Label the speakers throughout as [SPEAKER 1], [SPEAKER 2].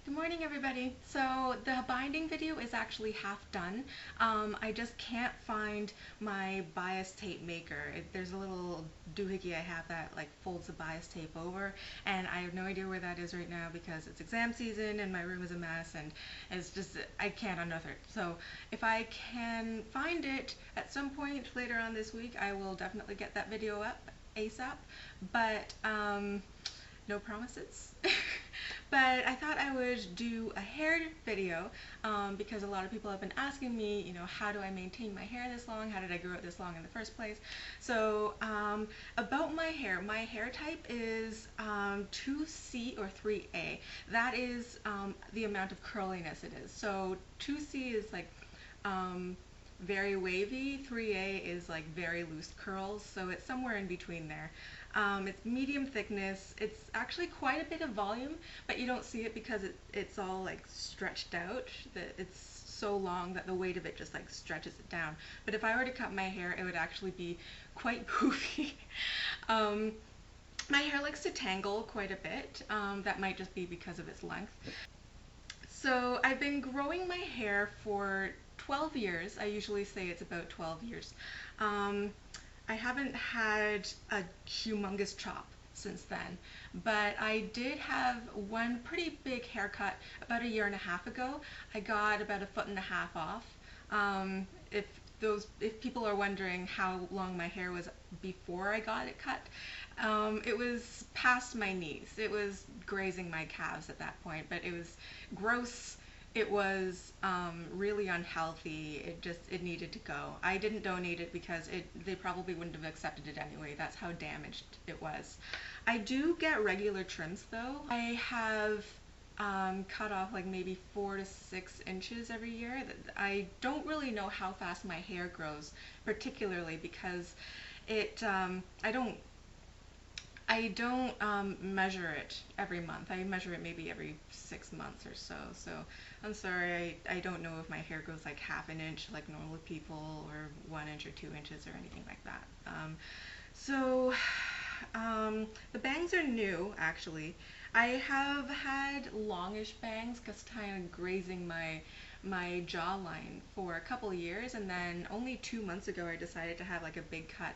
[SPEAKER 1] Good morning, everybody. So the binding video is actually half done. I just can't find my bias tape maker. There's a little doohickey I have that like folds the bias tape over, and I have no idea where that is right now because it's exam season and my room is a mess, and it's just I can't unearth it. So if I can find it at some point later on this week, I will definitely get that video up ASAP. But no promises. But I thought I would do a hair video because a lot of people have been asking me, how do I maintain my hair this long? How did I grow it this long in the first place? So about my hair type is 2C or 3A. That is the amount of curliness it is. So 2C is like very wavy, 3A is like very loose curls, so it's somewhere in between there. It's medium thickness. It's actually quite a bit of volume, but you don't see it because it's all like stretched out. It's so long that the weight of it just like stretches it down. But if I were to cut my hair, it would actually be quite goofy. My hair likes to tangle quite a bit. That might just be because of its length. So I've been growing my hair for 12 years. I usually say it's about 12 years. I haven't had a humongous chop since then, but I did have one pretty big haircut about a year and a half ago. I got about 1.5 feet off. If people are wondering how long my hair was before I got it cut, it was past my knees. It was grazing my calves at that point, but it was gross. It was really unhealthy. It needed to go. I didn't donate it because they probably wouldn't have accepted it anyway. That's how damaged it was. I do get regular trims though. I have cut off like maybe 4 to 6 inches every year. I don't really know how fast my hair grows, particularly because I don't measure it every month. I measure it maybe every 6 months or so. So I'm sorry, I don't know if my hair grows like half an inch like normal people, or 1 inch or 2 inches or anything like that. The bangs are new, actually. I have had longish bangs just kind of grazing my jawline for a couple years, and then only 2 months ago I decided to have like a big cut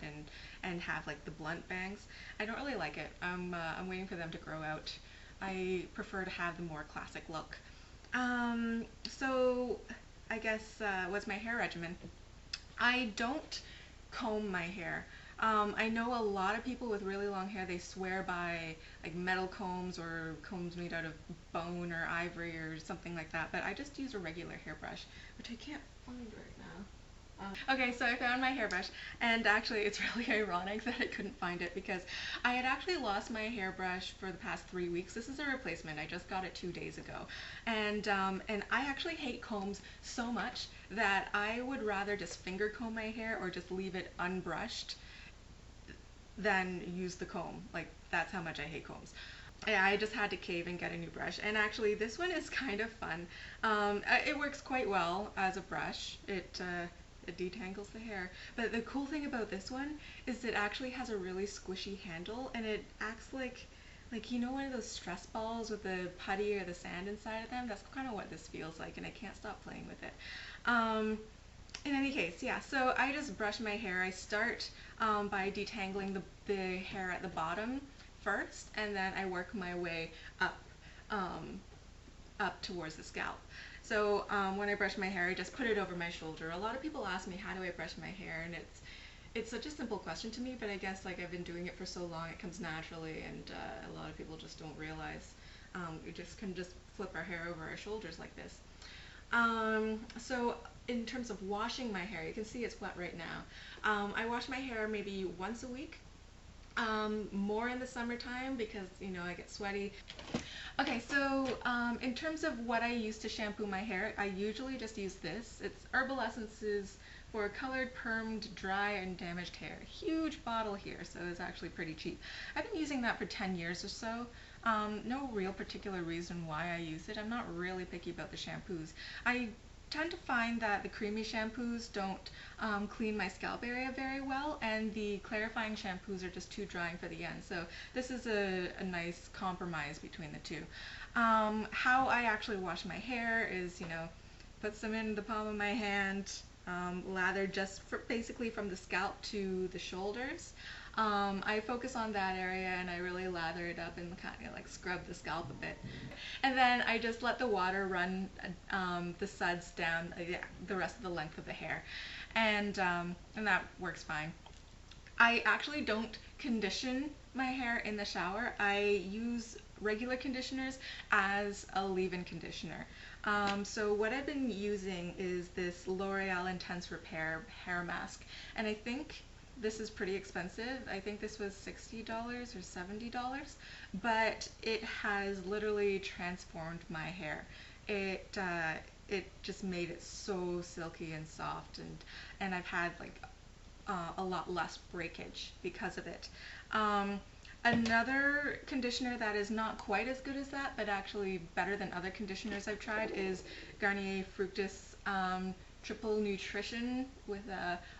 [SPEAKER 1] and have like the blunt bangs. I don't really like it. I'm waiting for them to grow out. I prefer to have the more classic look. So I guess what's my hair regimen? I don't comb my hair. I know a lot of people with really long hair, they swear by like metal combs or combs made out of bone or ivory or something like that, but I just use a regular hairbrush, which I can't find right now. Okay, so I found my hairbrush, and actually it's really ironic that I couldn't find it because I had actually lost my hairbrush for the past 3 weeks. This is a replacement. I just got it 2 days ago, and I actually hate combs so much that I would rather just finger comb my hair or just leave it unbrushed than use the comb. Like, that's how much I hate combs. Yeah, I just had to cave and get a new brush, and actually this one is kind of fun. It works quite well as a brush. It detangles the hair. But the cool thing about this one is it actually has a really squishy handle, and it acts like one of those stress balls with the putty or the sand inside of them. That's kind of what this feels like, and I can't stop playing with it. In any case, yeah, so I just brush my hair. I start by detangling the hair at the bottom first, and then I work my way up towards the scalp. So when I brush my hair, I just put it over my shoulder. A lot of people ask me, how do I brush my hair? And it's such a simple question to me, but I guess like I've been doing it for so long, it comes naturally, and a lot of people just don't realize we just can just flip our hair over our shoulders like this. So in terms of washing my hair, you can see it's wet right now. I wash my hair maybe once a week. More in the summertime because I get sweaty. Okay, so in terms of what I use to shampoo my hair, I usually just use this. It's Herbal Essences for colored, permed, dry, and damaged hair. Huge bottle here, so it's actually pretty cheap. I've been using that for 10 years or so. No real particular reason why I use it. I'm not really picky about the shampoos. I tend to find that the creamy shampoos don't clean my scalp area very well, and the clarifying shampoos are just too drying for the end. So this is a nice compromise between the two. How I actually wash my hair is, put some in the palm of my hand, lather just basically from the scalp to the shoulders. I focus on that area and I really lather it up and kind of like scrub the scalp a bit. And then I just let the water run the suds down the rest of the length of the hair. And that works fine. I actually don't condition my hair in the shower. I use regular conditioners as a leave-in conditioner. So what I've been using is this L'Oreal Intense Repair hair mask, and I think this is pretty expensive. I think this was $60 or $70, but it has literally transformed my hair. It just made it so silky and soft, and I've had like a lot less breakage because of it. Another conditioner that is not quite as good as that, but actually better than other conditioners I've tried, is Garnier Fructis Triple Nutrition with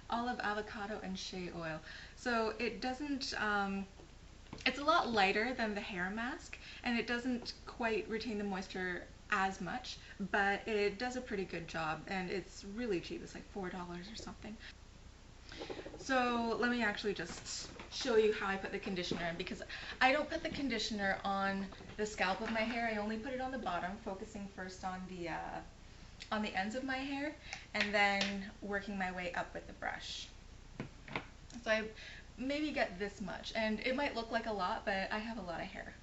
[SPEAKER 1] olive, avocado, and shea oil. So it doesn't, it's a lot lighter than the hair mask, and it doesn't quite retain the moisture as much, but it does a pretty good job, and it's really cheap. It's like $4 or something. So let me actually just show you how I put the conditioner in, because I don't put the conditioner on the scalp of my hair. I only put it on the bottom, focusing first on the ends of my hair, and then working my way up with the brush. So I maybe get this much, and it might look like a lot, but I have a lot of hair.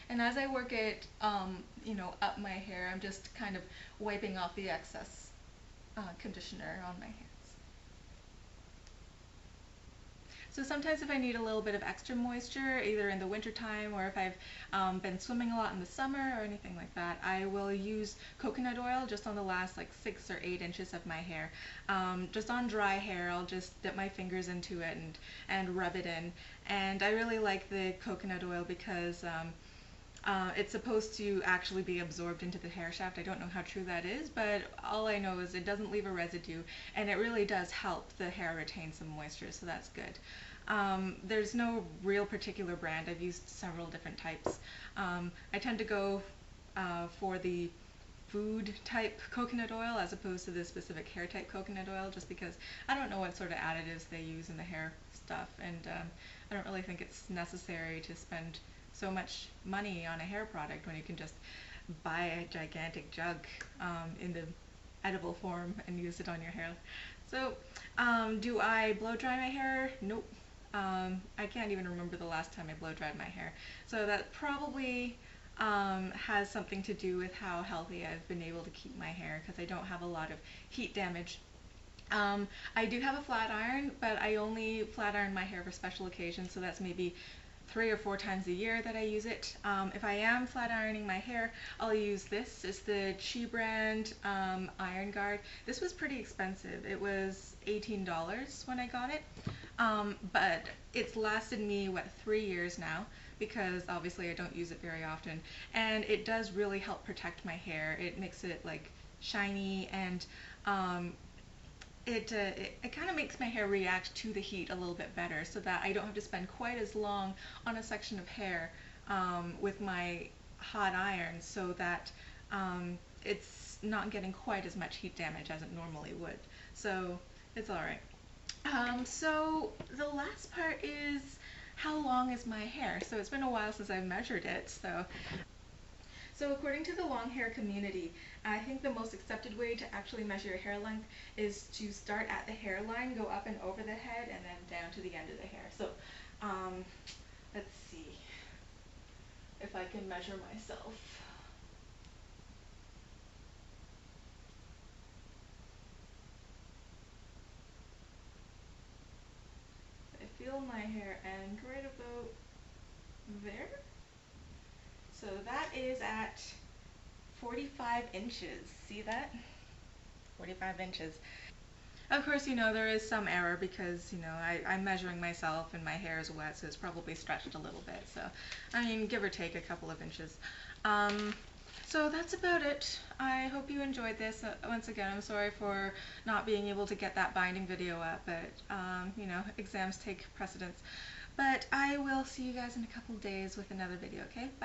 [SPEAKER 1] And as I work it, up my hair, I'm just kind of wiping off the excess conditioner on my hands. So sometimes if I need a little bit of extra moisture, either in the wintertime or if I've been swimming a lot in the summer or anything like that, I will use coconut oil just on the last like 6 or 8 inches of my hair. Just on dry hair, I'll just dip my fingers into it and rub it in. And I really like the coconut oil because it's supposed to actually be absorbed into the hair shaft. I don't know how true that is, but all I know is it doesn't leave a residue, and it really does help the hair retain some moisture, so that's good. There's no real particular brand. I've used several different types. I tend to go for the food type coconut oil as opposed to the specific hair type coconut oil, just because I don't know what sort of additives they use in the hair stuff, and I don't really think it's necessary to spend so much money on a hair product when you can just buy a gigantic jug in the edible form and use it on your hair. So do I blow dry my hair? Nope. I can't even remember the last time I blow dried my hair. So that probably has something to do with how healthy I've been able to keep my hair, because I don't have a lot of heat damage. I do have a flat iron, but I only flat iron my hair for special occasions, so that's maybe 3 or 4 times a year that I use it. If I am flat ironing my hair, I'll use this. It's the Chi brand Iron Guard. This was pretty expensive. It was $18 when I got it, but it's lasted me, 3 years now, because obviously I don't use it very often, and it does really help protect my hair. It makes it like shiny, and it kind of makes my hair react to the heat a little bit better, so that I don't have to spend quite as long on a section of hair with my hot iron, so that it's not getting quite as much heat damage as it normally would. So it's alright. So the last part is, how long is my hair? So it's been a while since I've measured it. So according to the long hair community, I think the most accepted way to actually measure your hair length is to start at the hairline, go up and over the head, and then down to the end of the hair. So let's see if I can measure myself. I feel my hair end right about there. So that is at 45 inches. See that? 45 inches. Of course, there is some error because, I'm measuring myself and my hair is wet, so it's probably stretched a little bit. So, I mean, give or take a couple of inches. Um, so that's about it. I hope you enjoyed this. Once again, I'm sorry for not being able to get that binding video up, but, exams take precedence. But I will see you guys in a couple days with another video, okay? Bye.